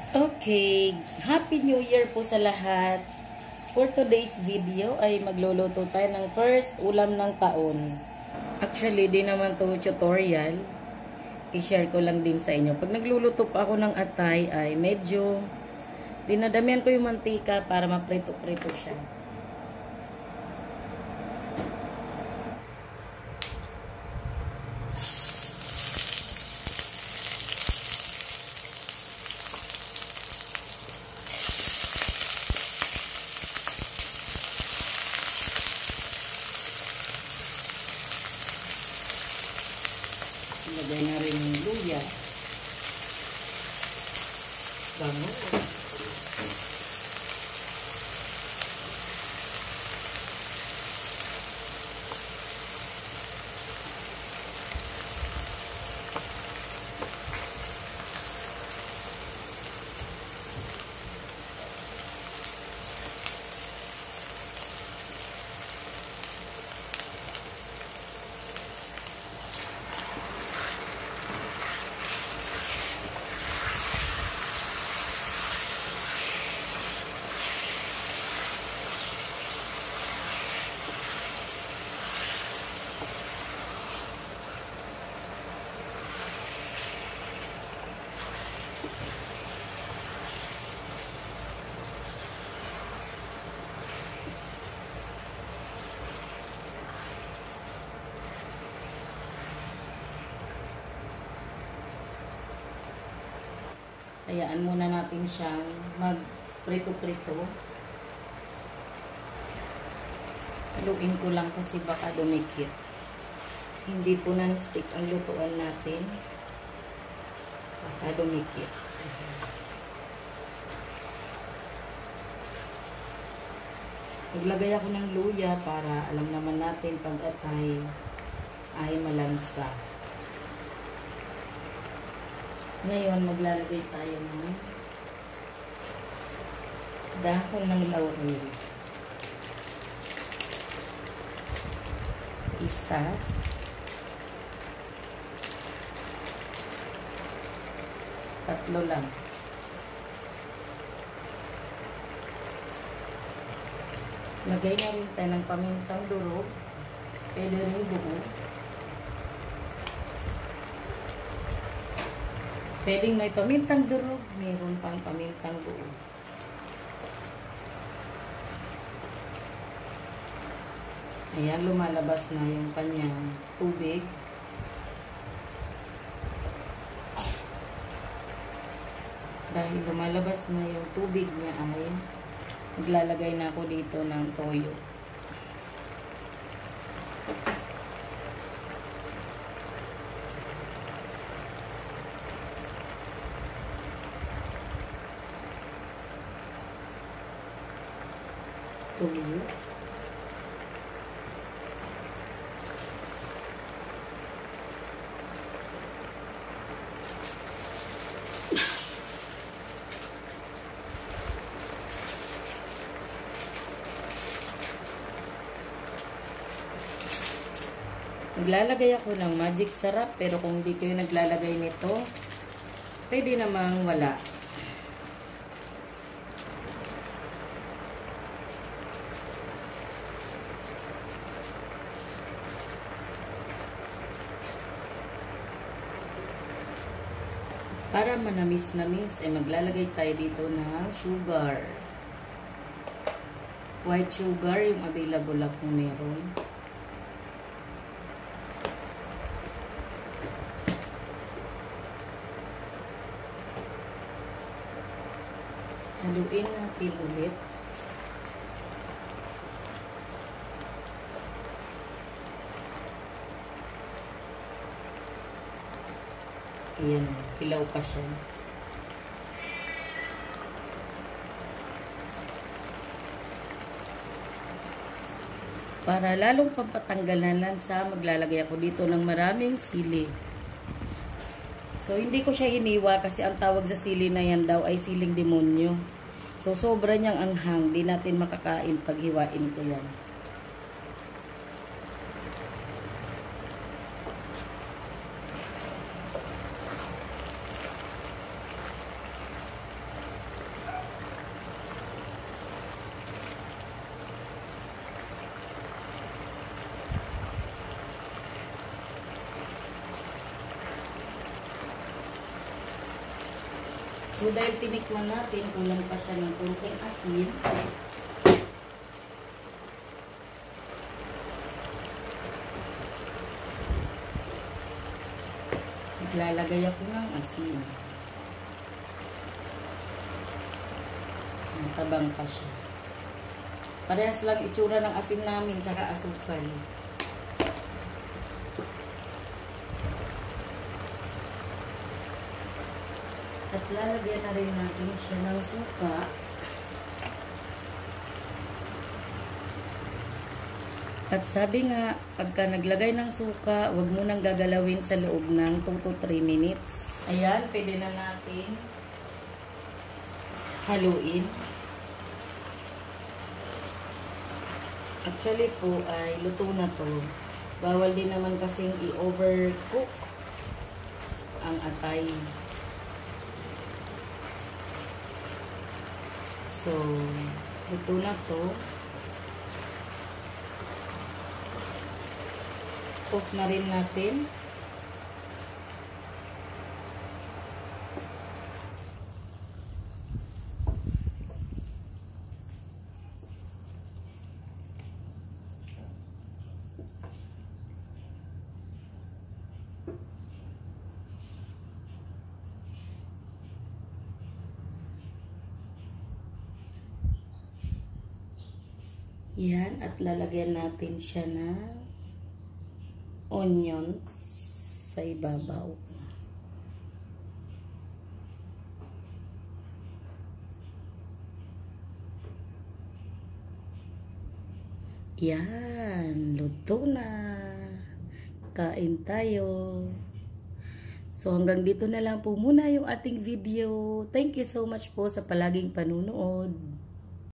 Okay, Happy New Year po sa lahat. For today's video ay magluluto tayo ng first ulam ng taon. Actually, di naman to tutorial. I-share ko lang din sa inyo. Pag nagluluto pa ako ng atay ay medyo dinadamihan ko yung mantika para maprito-prito siya. Ilagay na rin yung luya. Bango. Hayaan muna natin siyang mag-prito-prito. Haluin ko lang kasi baka dumikit. Hindi po non-stick ang lutuan natin. Baka dumikit. Naglagay ako ng luya para alam naman natin pag atay ay malansa. Ngayon, maglalagay tayo ng dahon ng laurel. Isa. Tatlo lang. Lagay na rin tayo ng pamintang durog. Pwede rin buo. Pwedeng may pamintang durog, mayroon pang pamintang buo. Ayan, lumalabas na yung kanyang tubig. Dahil lumalabas na yung tubig niya ay maglalagay na ako dito ng toyo. Tuyo. Naglalagay ako ng magic sarap, pero kung hindi kayo naglalagay nito, pwede namang wala. Para manamis-namis, ay maglalagay tayo dito ng sugar. White sugar, yung available akong meron. Haluin natin ulit. Ayan, hilaw pa siya. Para lalong pampatanggal ng lansa, maglalagay ako dito ng maraming sili. So, hindi ko siya iniwa kasi ang tawag sa sili na yan daw ay siling demonyo. So, sobra niyang anghang. Di natin makakain pag hiwain ko yan. So, dahil tinikman natin, kulang pa siya ng konting asin. Naglalagay ako ng asin. Matabang pa siya. Parehas lang itsura ng asin namin saka asukal. At lalagyan na rin natin siya ng suka. At sabi nga, pagka naglagay ng suka, huwag mo nang gagalawin sa loob ng 2 to 3 minutes. Ayan, pwede na natin haluin. Actually po ay luto na to. Bawal din naman kasing i-overcook ang atay. So, luto na to. Off na rin natin. Yan, at lalagyan natin siya ng onions sa ibabaw. Yan, luto na. Kain tayo. So hanggang dito na lang po muna yung ating video. Thank you so much po sa palaging panunood.